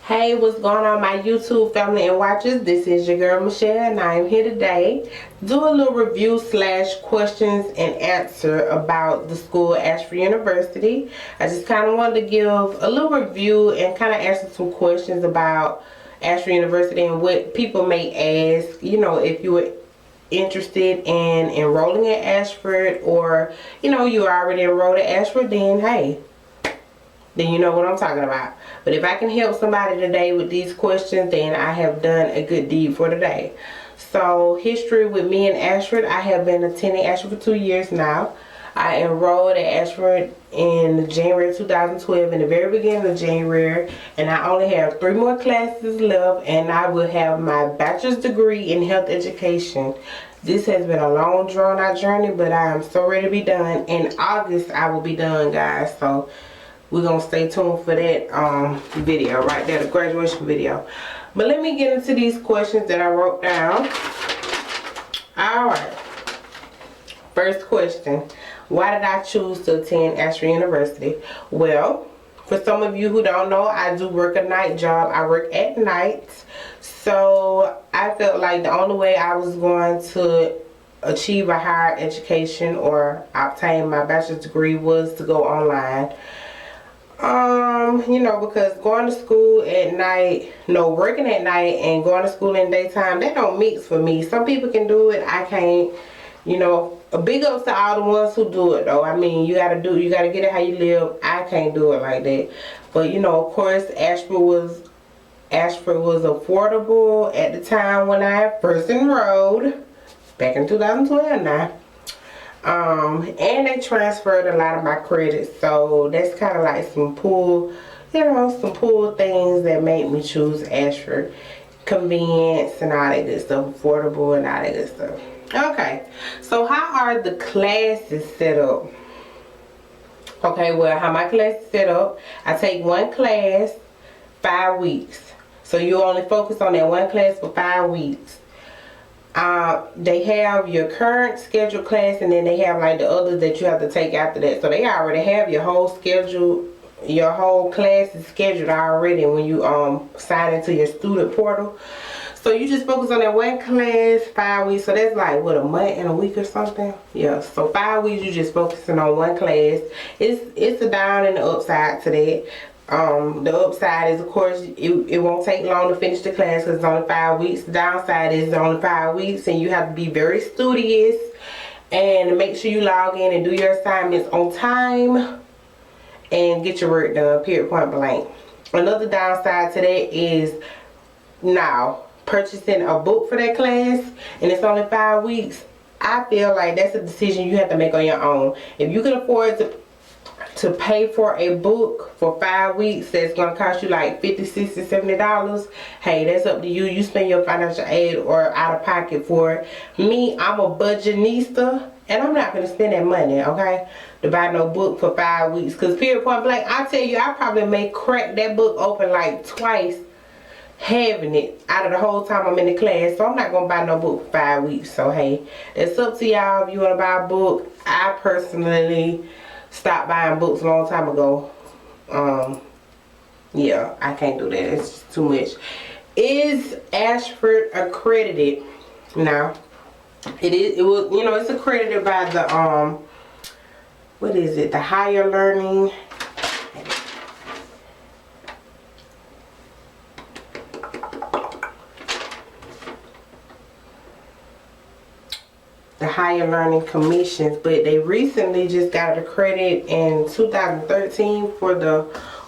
Hey, what's going on, my YouTube family and watchers? This is your girl Michelle, and I am here today to do a little review / questions and answer about the school Ashford University. I just kind of wanted to give a little review and kind of answer some questions about Ashford University and what people may ask, you know, if you were interested in enrolling at Ashford, or you know you already enrolled at Ashford, then hey, then you know what I'm talking about. But if I can help somebody today with these questions, then I have done a good deed for today. So, history with me and Ashford. I have been attending Ashford for 2 years now. I enrolled at Ashford in January 2012, in the very beginning of January, and I only have 3 more classes left, and I will have my bachelor's degree in health education. This has been a long, drawn out journey, but I am so ready to be done. In August, I will be done, guys. So we're gonna stay tuned for that video right there, the graduation video. But let me get into these questions that I wrote down. Alright, first question: why did I choose to attend Ashford University? Well, for some of you who don't know, I do work a night job. I work at night, so I felt like the only way I was going to achieve a higher education or obtain my bachelor's degree was to go online. You know, because going to school at night, no, working at night and going to school in daytime, that don't mix for me. Some people can do it, I can't. You know, a big ups to all the ones who do it though. I mean, you gotta get it how you live. I can't do it like that. But you know, of course, Ashford was affordable at the time when I first enrolled, back in 2012 now. And they transferred a lot of my credits, so that's kind of like some pull things that made me choose Ashford. Convenience and all that good stuff, affordable and all that good stuff. Okay, so how are the classes set up? Okay, well, how my class is set up, I take one class 5 weeks. So you only focus on that one class for 5 weeks. They have your current scheduled class, and then they have like the others that you have to take after that. So they already have your whole schedule, your whole class is scheduled already when you sign into your student portal. So you just focus on that one class 5 weeks. So that's like what, a month and a week or something. Yeah, so 5 weeks you just focusing on one class. It's a down and the upside to that. The upside is, of course, it won't take long to finish the class because it's only 5 weeks. The downside is it's only 5 weeks, and you have to be very studious and make sure you log in and do your assignments on time and get your work done, period, point blank. Another downside to that is now purchasing a book for that class, and it's only 5 weeks. I feel like that's a decision you have to make on your own. If you can afford to pay for a book for 5 weeks that's going to cost you like $50, $60, $70, hey, that's up to you. You spend your financial aid or out of pocket for it. Me, I'm a budgetista, and I'm not going to spend that money, okay, to buy no book for 5 weeks. Because period, point blank, I tell you, I probably may crack that book open like twice having it out of the whole time I'm in the class. So I'm not going to buy no book for 5 weeks. So hey, it's up to y'all if you want to buy a book. I personally stopped buying books a long time ago. Yeah, I can't do that. It's just too much. Is Ashford accredited? No. It was, you know, it's accredited by the what is it? The higher learning. The Higher Learning Commissions, but they recently just got accredited in 2013 for the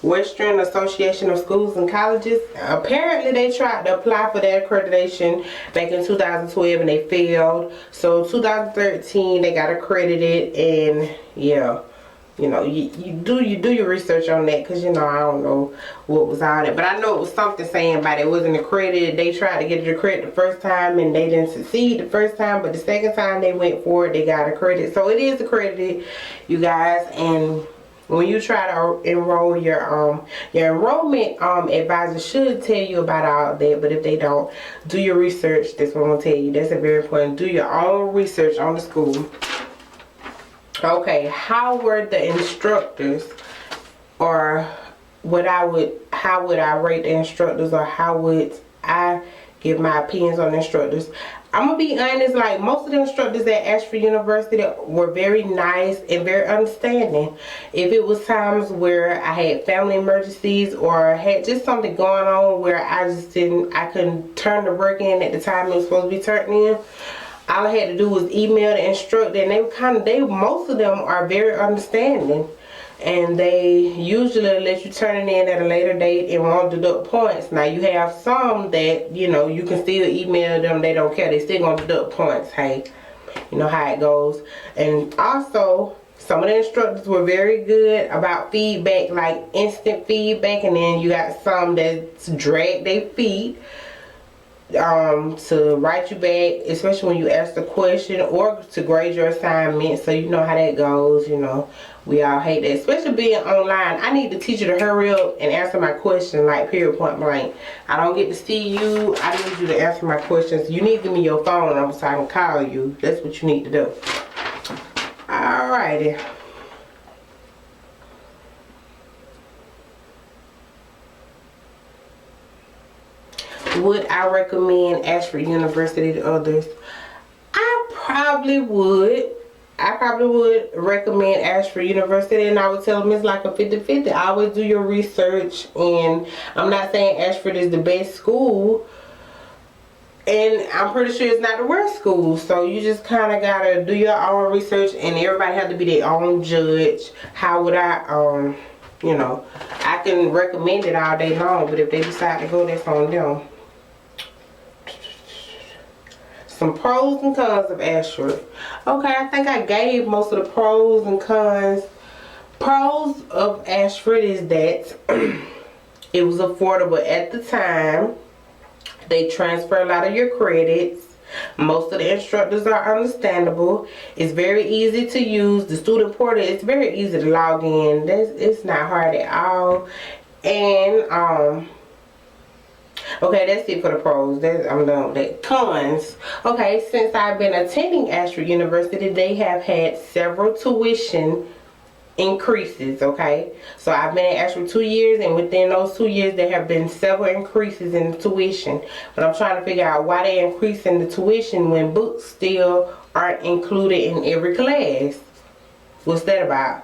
Western Association of Schools and Colleges. Apparently they tried to apply for that accreditation back in 2012 and they failed. So 2013 they got accredited, and yeah, you know, you do your research on that, because you know, I don't know what was on it, but I know it was something saying about it wasn't accredited. They tried to get it accredited the first time and they didn't succeed the first time, but the second time they went for it, they got accredited. So it is accredited, you guys. And when you try to enroll, your enrollment advisor should tell you about all that. But if they don't, do your research. That's what I'm gonna tell you. That's a very important. Do your own research on the school. Okay, how were the instructors, or how would I rate the instructors, or how would I give my opinions on the instructors. I'm gonna be honest, like most of the instructors at Ashford University were very nice and very understanding. If it was times where I had family emergencies or had just something going on where I couldn't turn the work in at the time it was supposed to be turned in, all I had to do was email the instructor, and most of them are very understanding. And they usually let you turn it in at a later date and won't deduct points. Now you have some that, you know, you can still email them, they don't care, they still gonna deduct points. Hey, you know how it goes. And also, some of the instructors were very good about feedback, like instant feedback, and then you got some that drag their feet to write you back, especially when you ask the question, or to grade your assignment. So you know how that goes. You know, we all hate that, especially being online. I need the teacher to hurry up and answer my question, like period, point blank. I don't get to see you. I need you to answer my questions. You need to give me your phone number so I can call you. That's what you need to do. Alrighty. Would I recommend Ashford University to others? I probably would. I probably would recommend Ashford University, and I would tell them it's like a 50-50. Always do your research, and I'm not saying Ashford is the best school, and I'm pretty sure it's not the worst school. So you just kind of gotta do your own research, and everybody have to be their own judge. How would I, you know, I can recommend it all day long, but if they decide to go, that's on them. Some pros and cons of Ashford. Okay, I think I gave most of the pros and cons. Pros of Ashford is that it was affordable at the time. They transfer a lot of your credits. Most of the instructors are understandable. It's very easy to use. The student portal, it's very easy to log in. It's not hard at all. And okay, that's it for the pros. I'm done with that. Cons. Okay, since I've been attending Ashford University, they have had several tuition increases. Okay, so I've been at Ashford 2 years, and within those 2 years there have been several increases in the tuition. But I'm trying to figure out why they're increasing the tuition when books still aren't included in every class. What's that about?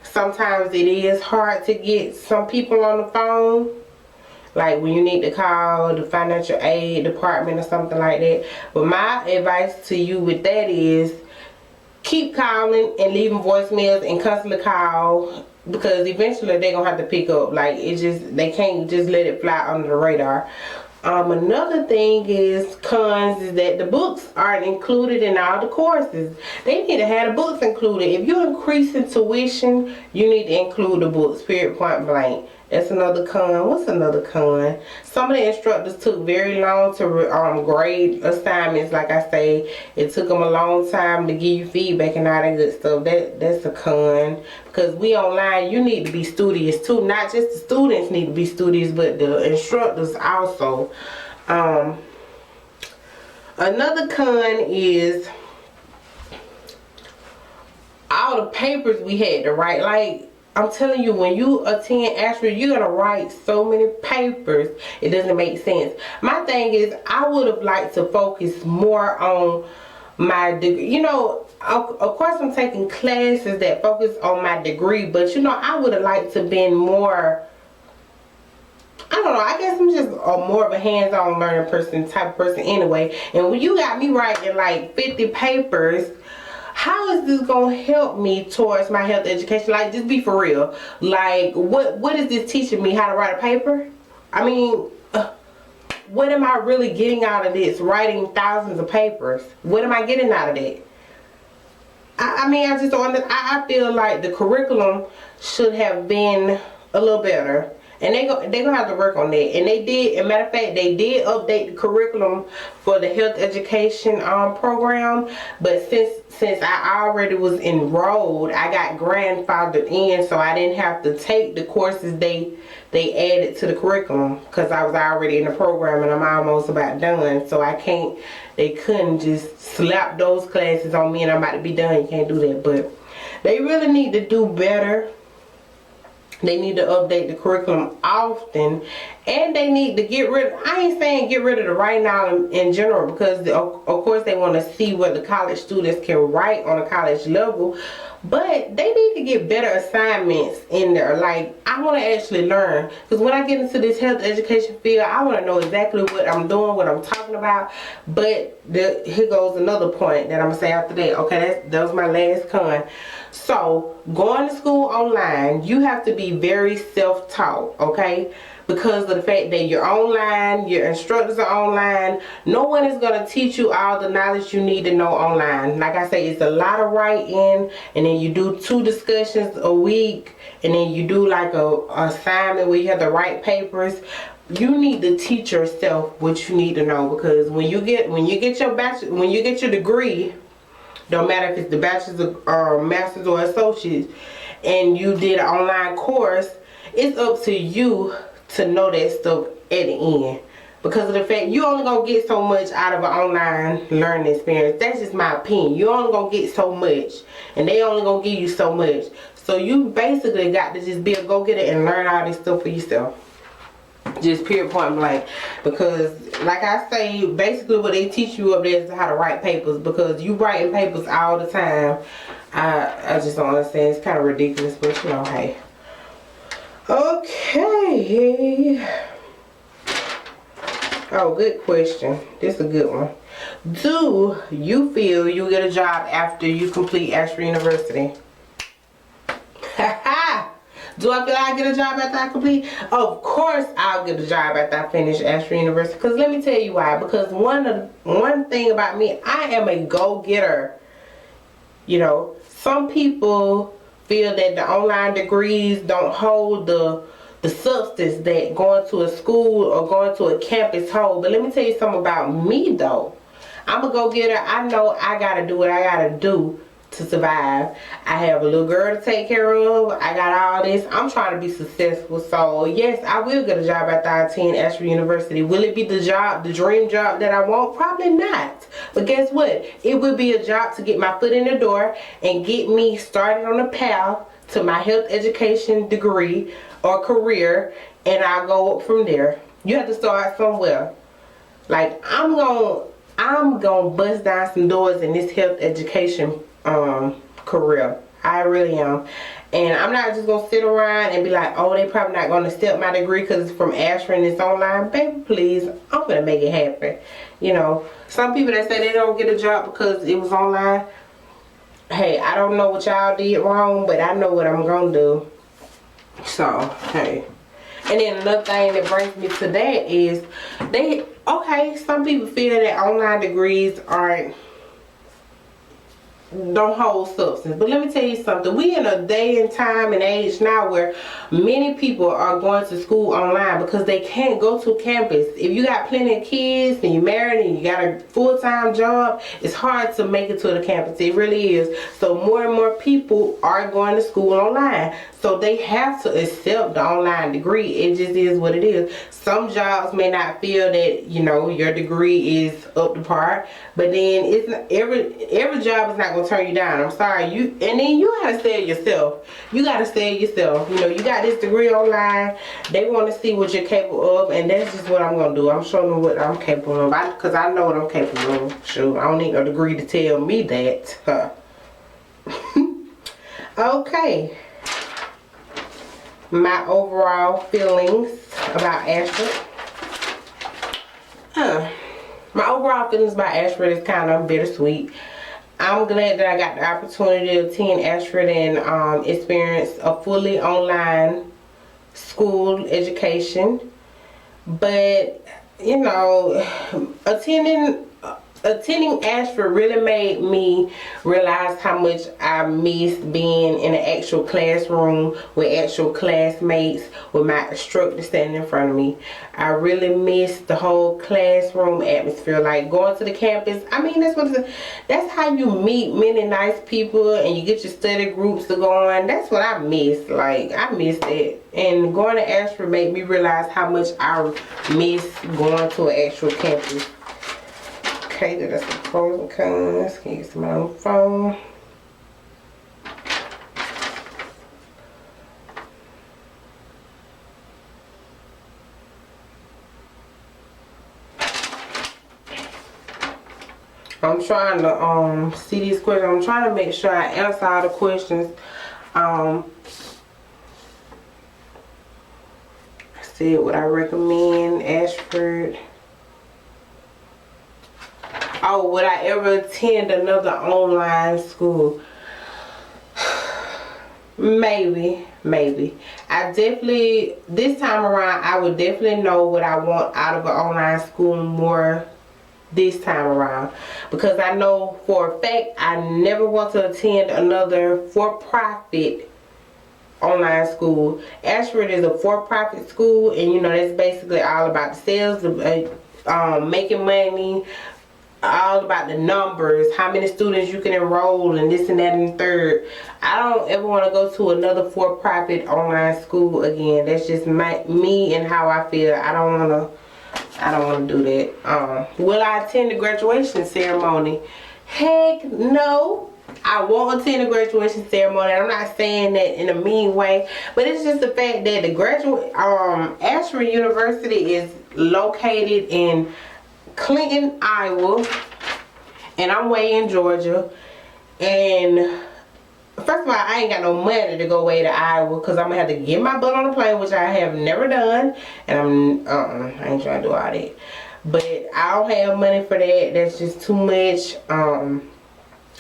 Sometimes it is hard to get some people on the phone, like when you need to call the financial aid department or something like that. But my advice to you with that is keep calling and leaving voicemails and constantly call, because eventually they're gonna have to pick up. Like they can't just let it fly under the radar. Another thing is cons is that the books aren't included in all the courses. They need to have the books included. If you're increasing tuition, you need to include the books, period, point blank. That's another con. What's another con? Some of the instructors took very long to grade assignments. Like I say, it took them a long time to give you feedback and all that good stuff. That's a con. Because we online, you need to be studious too. Not just the students need to be studious, but the instructors also. Another con is all the papers we had to write. Like, I'm telling you, when you attend Ashford, you're going to write so many papers, it doesn't make sense. My thing is, I would have liked to focus more on my degree. You know, of course I'm taking classes that focus on my degree, but you know, I would have liked to been more, I don't know, I guess I'm just more of a hands-on learning person, type of person anyway. And when you got me writing like 50 papers, how is this gonna help me towards my health education? Like, just be for real. Like, what is this teaching me? How to write a paper? I mean, what am I really getting out of this? Writing thousands of papers. What am I getting out of that? I mean, I just don't. I feel like the curriculum should have been a little better. And they're gonna have to work on that. And they did, as a matter of fact, they did update the curriculum for the health education program. But since I already was enrolled, I got grandfathered in, so I didn't have to take the courses they added to the curriculum, because I was already in the program and I'm almost about done. So they couldn't just slap those classes on me and I'm about to be done. You can't do that. But they really need to do better They need to update the curriculum often, and they need to get rid, I ain't saying get rid of the writing out in general, because of course they want to see what the college students can write on a college level, but they need to get better assignments in there. Like, I want to actually learn, because when I get into this health education field, I want to know exactly what I'm doing, what I'm talking about. But here goes another point that I'm going to say after that. Okay, that was my last con. So, going to school online, you have to be very self-taught, okay? Because of the fact that you're online, your instructors are online, no one is going to teach you all the knowledge you need to know online. Like I say, it's a lot of writing, and then you do 2 discussions a week, and then you do like a assignment where you have to write papers. You need to teach yourself what you need to know, because when you get your degree, don't matter if it's the bachelor's or master's or associates, and you did an online course, it's up to you to know that stuff at the end. Because of the fact, you only gonna get so much out of an online learning experience. That's just my opinion. You only gonna get so much, and they only gonna give you so much. So you basically got to just be a go-getter and learn all this stuff for yourself. Just period, point blank. Because like I say, basically what they teach you up there is how to write papers, because you writing papers all the time. I just don't understand. It's kind of ridiculous, but you know, hey. Okay. Oh, good question. This is a good one. Do you feel you get a job after you complete Ashford University? Do I feel I get a job after I complete? Of course I'll get a job after I finish Ashford University. Because let me tell you why. Because one thing about me, I am a go-getter. You know, some people feel that the online degrees don't hold the substance that going to a school or going to a campus hold. But let me tell you something about me though. I'm a go-getter. I know I gotta do what I gotta do to survive. I have a little girl to take care of. I got all this. I'm trying to be successful. So yes, I will get a job after I attend Ashford University. Will it be the dream job that I want? Probably not. But guess what? It will be a job to get my foot in the door and get me started on the path to my health education degree or career, and I'll go up from there. You have to start somewhere. Like, I'm gonna bust down some doors in this health education career. I really am. And I'm not just gonna sit around and be like, oh, they probably not gonna accept my degree because it's from Ashford and it's online. Baby, please, I'm gonna make it happen. You know, some people that say they don't get a job because it was online, hey, I don't know what y'all did wrong, but I know what I'm gonna do. So, hey. And then another thing that brings me to that is, some people feel that online degrees don't hold substance. But let me tell you something. We in a day and time and age now where many people are going to school online because they can't go to campus. If you got plenty of kids and you're married and you got a full-time job, it's hard to make it to the campus. It really is. So more and more people are going to school online. So they have to accept the online degree. It just is what it is. Some jobs may not feel that, you know, your degree is up to par, but then it's not, every job is not going to turn you down. I'm sorry. And then you got to sell yourself. You got to sell yourself. You know, you got this degree online. They want to see what you're capable of, and that's just what I'm going to do. I'm showing them what I'm capable of, because I know what I'm capable of. Sure, I don't need no degree to tell me that. Huh. Okay. My overall feelings about Ashford. My overall feelings about Ashford is kind of bittersweet. I'm glad that I got the opportunity to attend Ashford and experience a fully online school education. But, you know, attending Ashford really made me realize how much I miss being in an actual classroom with actual classmates, with my instructor standing in front of me. I really miss the whole classroom atmosphere, like going to the campus. I mean, that's how you meet many nice people and you get your study groups to go on. That's what I miss. Like, I miss that. And going to Ashford made me realize how much I miss going to an actual campus. Okay, that's the pros and cons. Can you get some on the phone? I'm trying to see these questions. I'm trying to make sure I answer all the questions. See what I recommend, Ashford. Oh, would I ever attend another online school? Maybe. I definitely, this time around, I would definitely know what I want out of an online school more this time around, because I know for a fact I never want to attend another for-profit online school. Ashford is a for-profit school, and you know that's basically all about the sales, making money, all about the numbers, how many students you can enroll, and this and that and the third. I don't ever want to go to another for-profit online school again. That's just me and how I feel. I don't want to do that. Will I attend the graduation ceremony? Heck no. I won't attend the graduation ceremony. I'm not saying that in a mean way, but it's just the fact that the Ashford University is located in Clinton, Iowa, and I'm way in Georgia. And first of all, I ain't got no money to go way to Iowa, because I'm gonna have to get my butt on a plane, which I have never done, and I ain't trying to do all that. But I don't have money for that. That's just too much.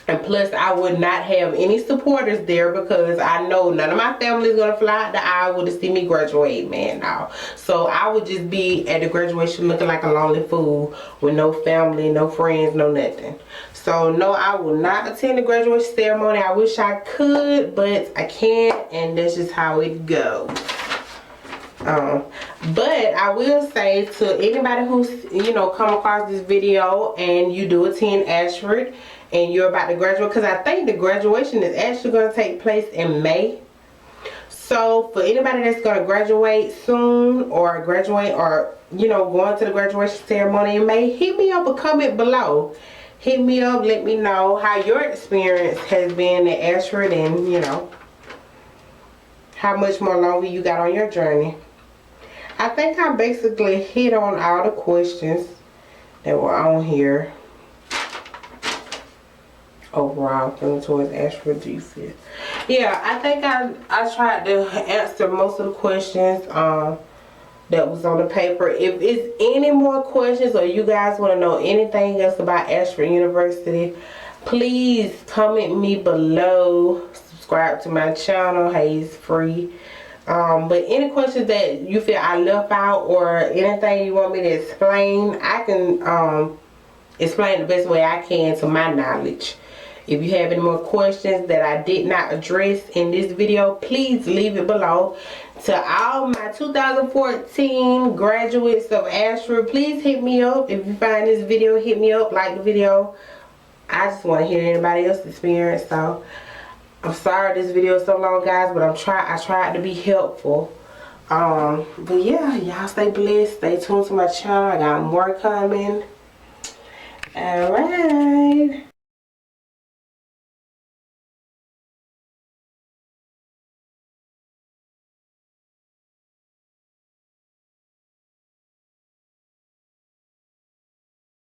And plus, I would not have any supporters there, because I know none of my family is going to fly out to Iowa to see me graduate, man, no. So I would just be at the graduation looking like a lonely fool with no family, no friends, no nothing. So no, I will not attend the graduation ceremony. I wish I could, but I can't, and that's just how it goes. But I will say to anybody who's, you know, come across this video and you do attend Ashford and you're about to graduate, because I think the graduation is actually going to take place in May. So for anybody that's going to graduate soon, or graduate, or you know, going to the graduation ceremony in May, hit me up or comment below. Hit me up, let me know how your experience has been at Ashford, and you know, how much more longer you got on your journey. I think I basically hit on all the questions that were on here. Overall, feeling towards Ashford, do you feel? Yeah, I think I tried to answer most of the questions that was on the paper. If it's any more questions, or you guys want to know anything else about Ashford University, please comment me below. Subscribe to my channel. Hey, it's free. But any questions that you feel I left out, or anything you want me to explain, I can explain the best way I can to my knowledge. If you have any more questions that I did not address in this video, please leave it below. To all my 2014 graduates of Ashford, please hit me up. If you find this video, hit me up, like the video. I just want to hear anybody else's experience. So I'm sorry this video is so long, guys, but I tried to be helpful. But yeah, y'all stay blessed. Stay tuned to my channel. I got more coming. Alright.